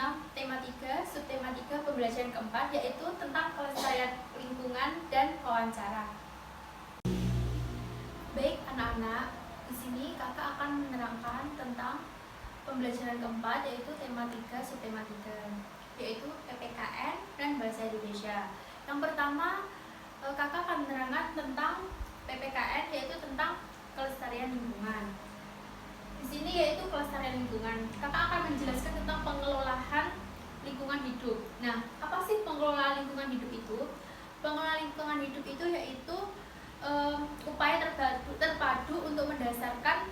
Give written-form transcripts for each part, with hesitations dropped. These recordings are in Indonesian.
tentang tema 3, subtema 3 pembelajaran keempat, yaitu tentang kelestarian lingkungan dan wawancara. Baik anak-anak, di sini kakak akan menerangkan tentang pembelajaran keempat, yaitu tema 3, subtema 3, yaitu PPKN dan Bahasa Indonesia. Yang pertama, kakak akan menerangkan tentang PPKN, yaitu tentang kelestarian lingkungan. Di sini yaitu kelestarian lingkungan. Kakak akan menjelaskan tentang pengelolaan lingkungan hidup. Nah, apa sih pengelolaan lingkungan hidup itu? Pengelolaan lingkungan hidup itu yaitu upaya terpadu untuk mendasarkan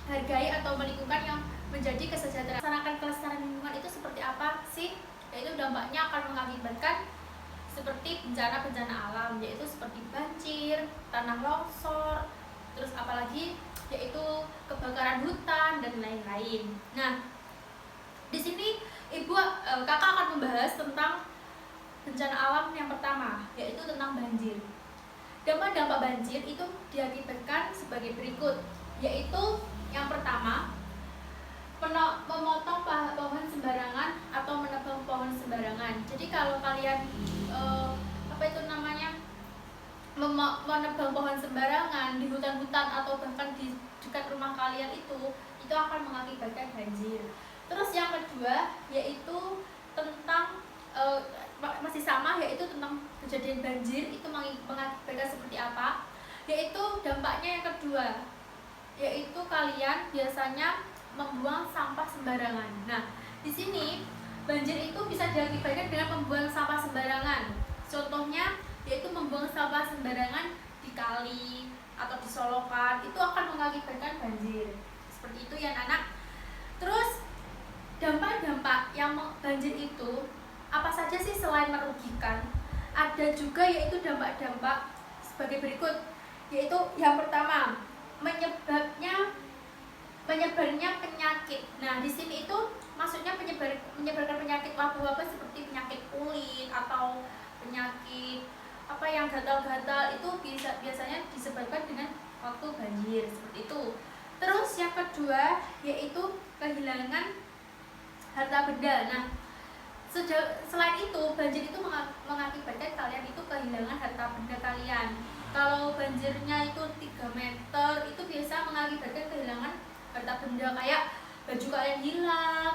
hargai atau melingkungan yang menjadi kesejahteraan. Melaksanakan kelestarian lingkungan itu seperti apa sih? Yaitu dampaknya akan mengakibatkan seperti bencana-bencana alam, yaitu seperti banjir, tanah longsor, terus apalagi yaitu kebakaran hutan dan lain-lain. Nah, di sini kakak akan membahas tentang bencana alam yang pertama, yaitu tentang banjir. Dampak-dampak banjir itu diakibatkan sebagai berikut, yaitu yang pertama, memotong pohon sembarangan atau menebang pohon sembarangan. Jadi kalau kalian menebang pohon sembarangan di hutan-hutan atau bahkan di dekat rumah kalian itu akan mengakibatkan banjir. Terus yang kedua yaitu tentang masih sama, yaitu tentang kejadian banjir itu mengakibatkan seperti apa, yaitu dampaknya yang kedua yaitu kalian biasanya membuang sampah sembarangan. Nah, di sini banjir itu bisa diakibatkan dengan membuang sampah sembarangan. Contohnya yaitu membuang sampah sembarangan di kali atau di solokan, itu akan mengakibatkan banjir. Seperti itu ya anak. Terus dampak-dampak yang banjir itu apa saja sih selain merugikan? Ada juga yaitu dampak-dampak sebagai berikut, yaitu yang pertama menyebarnya penyakit. Nah, di sini itu maksudnya menyebarkan penyakit wabah-wabah seperti penyakit kulit atau penyakit yang gatal-gatal, itu biasanya disebabkan dengan waktu banjir, seperti itu. Terus yang kedua yaitu kehilangan harta benda. Nah, selain itu banjir itu mengakibatkan kalian itu kehilangan harta benda kalian. Kalau banjirnya itu 3 meter, itu biasa mengakibatkan kehilangan harta benda, kayak baju kalian hilang,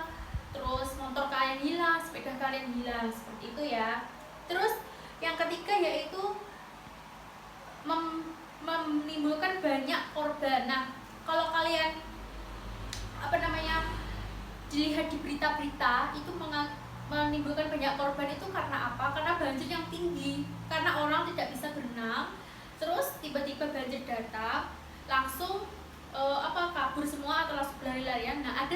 terus motor kalian hilang, sepeda kalian hilang, seperti itu ya. Terus yang ketiga yaitu menimbulkan banyak korban. Nah, kalau kalian dilihat di berita-berita itu menimbulkan banyak korban itu karena apa? Karena banjir yang tinggi, karena orang tidak bisa berenang, terus tiba-tiba banjir datang, langsung kabur semua atau langsung berlari-larian. Nah, ada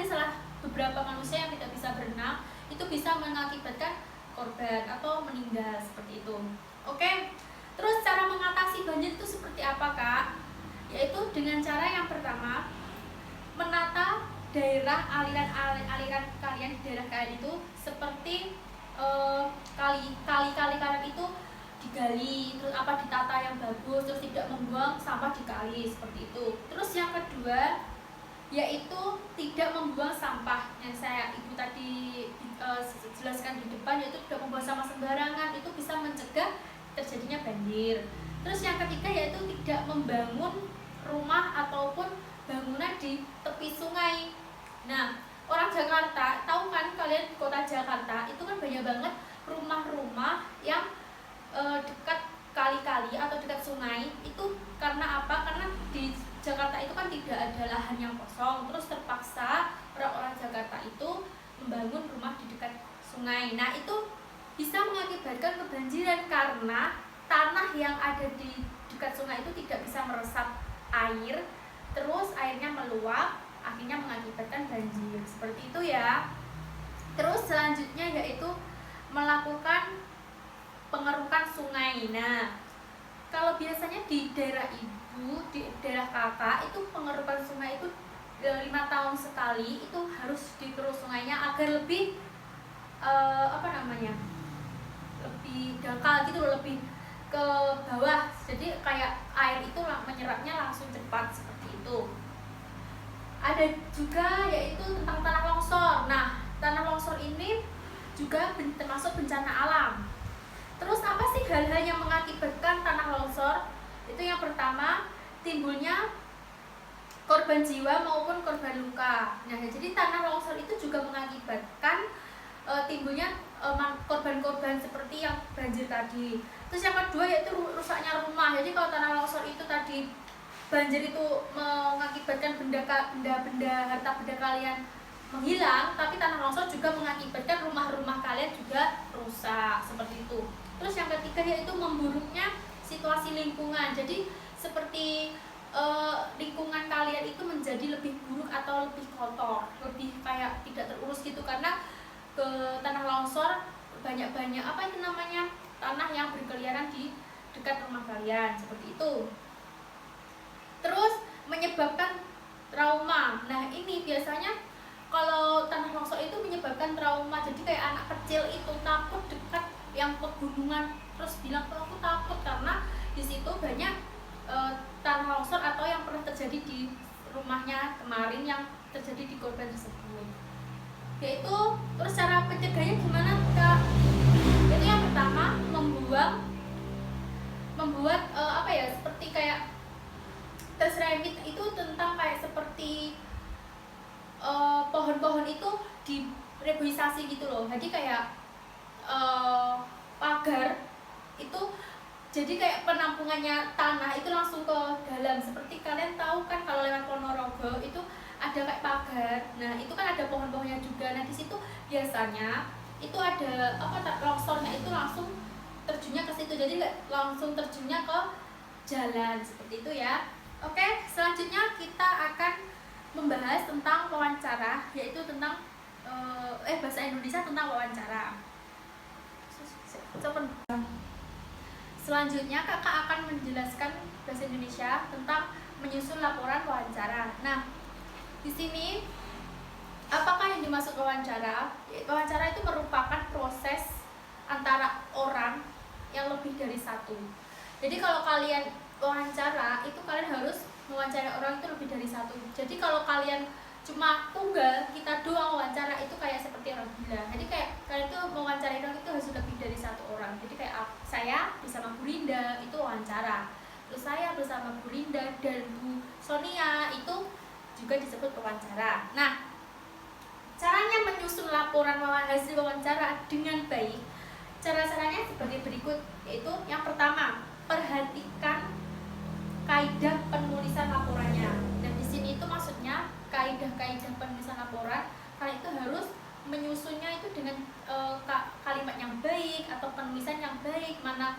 beberapa manusia yang tidak bisa berenang, itu bisa mengakibatkan korban atau meninggal, seperti itu. Oke. Terus cara mengatasi banjir itu seperti apa, Kak? Yaitu dengan cara yang pertama, menata daerah aliran kalian di daerah kalian itu, seperti kali kalian itu digali, terus ditata yang bagus, terus tidak membuang sampah di kali, seperti itu. Terus yang kedua yaitu tidak membuang sampah, yang ibu tadi jelaskan di depan, yaitu tidak membuang sampah sembarangan, itu bisa mencegah terjadinya banjir. Terus yang ketiga yaitu tidak membangun rumah ataupun bangunan di tepi sungai. Nah, orang Jakarta, tahu kan kalian, di kota Jakarta itu kan banyak banget rumah-rumah yang dekat kali-kali atau dekat sungai. Itu karena apa? Karena di Jakarta itu kan tidak ada lahan yang kosong, terus terpaksa orang-orang Jakarta itu membangun rumah di dekat sungai. Nah, itu bisa mengakibatkan kebanjiran karena tanah yang ada di dekat sungai itu tidak bisa meresap air, terus airnya meluap, akhirnya mengakibatkan banjir, seperti itu ya. Terus selanjutnya yaitu melakukan pengerukan sungai. Nah, kalau biasanya di daerah ibu, di daerah kakak itu pengerukan sungai itu 5 tahun sekali itu harus dikeruk sungainya agar lebih lebih dangkal gitu loh, lebih ke bawah, jadi kayak air itu menyerapnya langsung cepat, seperti itu. Ada juga yaitu tentang tanah longsor. Nah, tanah longsor ini juga termasuk bencana alam. Terus apa sih hal-hal yang mengakibatkan tanah longsor? Itu yang pertama, timbulnya korban jiwa maupun korban luka. Nah, jadi tanah longsor itu juga mengakibatkan timbulnya korban-korban seperti yang banjir tadi. Terus yang kedua yaitu rusaknya rumah. Jadi kalau tanah longsor itu tadi banjir itu mengakibatkan benda-benda harta benda kalian menghilang, tapi tanah longsor juga mengakibatkan rumah-rumah kalian juga rusak seperti itu. Terus yang ketiga yaitu memburuknya situasi lingkungan. Jadi seperti lingkungan kalian itu menjadi lebih buruk atau lebih kotor, lebih kayak tidak terurus gitu, karena ke tanah longsor banyak-banyak apa itu namanya tanah yang berkeliaran di dekat rumah kalian seperti itu. Terus menyebabkan trauma. Nah, ini biasanya kalau tanah longsor itu menyebabkan trauma. Jadi kayak anak kecil itu takut dekat yang pegunungan, terus bilang aku takut karena di situ banyak tanah longsor atau yang pernah terjadi di rumahnya kemarin yang terjadi di korban tersebut. Yaitu terus cara pencegahannya gimana, Kak? Itu yang pertama membuat apa ya, seperti kayak tes remit itu tentang kayak seperti pohon-pohon itu direboisasi gitu loh. Jadi kayak pagar itu jadi kayak penampungannya tanah itu langsung ke dalam. Seperti kalian tahu kan kalau lewat Ponorogo itu ada kayak pagar. Nah, itu kan ada pohon-pohonnya juga. Nah, di situ biasanya itu ada apa, longsornya itu langsung terjunnya ke situ. Jadi langsung terjunnya ke jalan seperti itu ya. Oke, selanjutnya kita akan membahas tentang wawancara, yaitu tentang bahasa Indonesia tentang wawancara. Selanjutnya kakak akan menjelaskan bahasa Indonesia tentang menyusun laporan wawancara. Nah, di sini apakah yang dimaksud wawancara? Wawancara itu merupakan proses antara orang yang lebih dari satu. Jadi kalau kalian wawancara itu kalian harus mewawancarai orang itu lebih dari satu. Jadi kalau kalian cuma tunggal, kita doang wawancara, itu kayak seperti orang gila. Jadi kayak kalian tuh mewawancarai orang itu harus lebih dari satu orang. Jadi kayak saya bersama Bu Linda itu wawancara, terus saya bersama Bu Linda dan Bu Sonia itu juga disebut wawancara. Nah, caranya menyusun laporan hasil wawancara dengan baik, cara-caranya sebagai berikut, yaitu yang pertama, perhatikan kaidah penulisan laporannya. Dan di sini itu maksudnya kaidah-kaidah penulisan laporan, kalian itu harus menyusunnya itu dengan kalimat yang baik atau penulisan yang baik, mana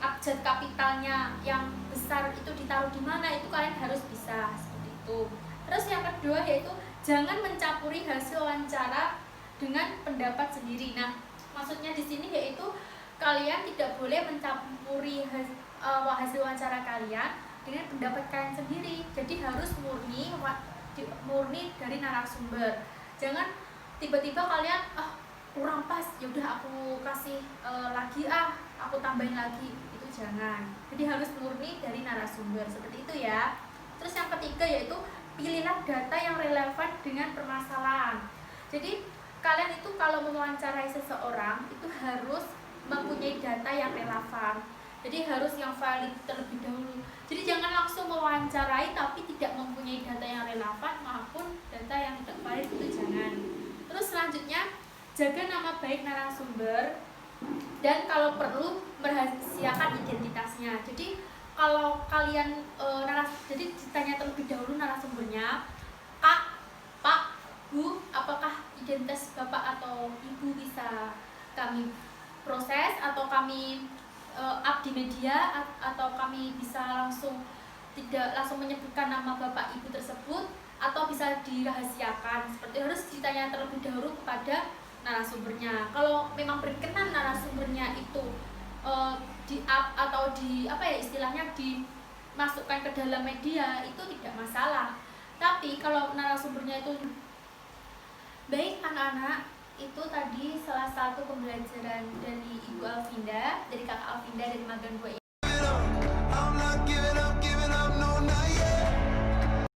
abjad kapitalnya yang besar itu ditaruh di mana, itu kalian harus bisa seperti itu. Terus yang kedua yaitu jangan mencampuri hasil wawancara dengan pendapat sendiri. Nah, maksudnya di sini yaitu kalian tidak boleh mencampuri hasil wawancara kalian dengan pendapat kalian sendiri. Jadi harus murni dari narasumber. Jangan tiba-tiba kalian kurang pas, yaudah aku kasih lagi aku tambahin lagi, itu jangan. Jadi harus murni dari narasumber seperti itu ya. Terus yang ketiga yaitu pilihlah data yang relevan dengan permasalahan. Jadi kalian itu kalau mewawancarai seseorang itu harus mempunyai data yang relevan. Jadi harus yang valid terlebih dahulu. Jadi jangan langsung mewawancarai tapi tidak mempunyai data yang relevan maupun data yang tidak valid, itu jangan. Terus selanjutnya jaga nama baik narasumber dan kalau perlu merahasiakan identitasnya. Jadi kalau kalian jadi ditanya terlebih dahulu narasumbernya, Kak, Pak, Bu, apakah identitas Bapak atau Ibu bisa kami proses atau kami up di media, atau kami bisa tidak langsung menyebutkan nama Bapak Ibu tersebut, atau bisa dirahasiakan. Seperti harus ditanya terlebih dahulu kepada narasumbernya. Kalau memang berkenan narasumbernya itu di up atau istilahnya dimasukkan ke dalam media, itu tidak masalah. Tapi kalau narasumbernya itu baik, anak-anak, itu tadi salah satu pembelajaran dari Ibu Alvinda, dari Kakak Alvinda dari Magang 2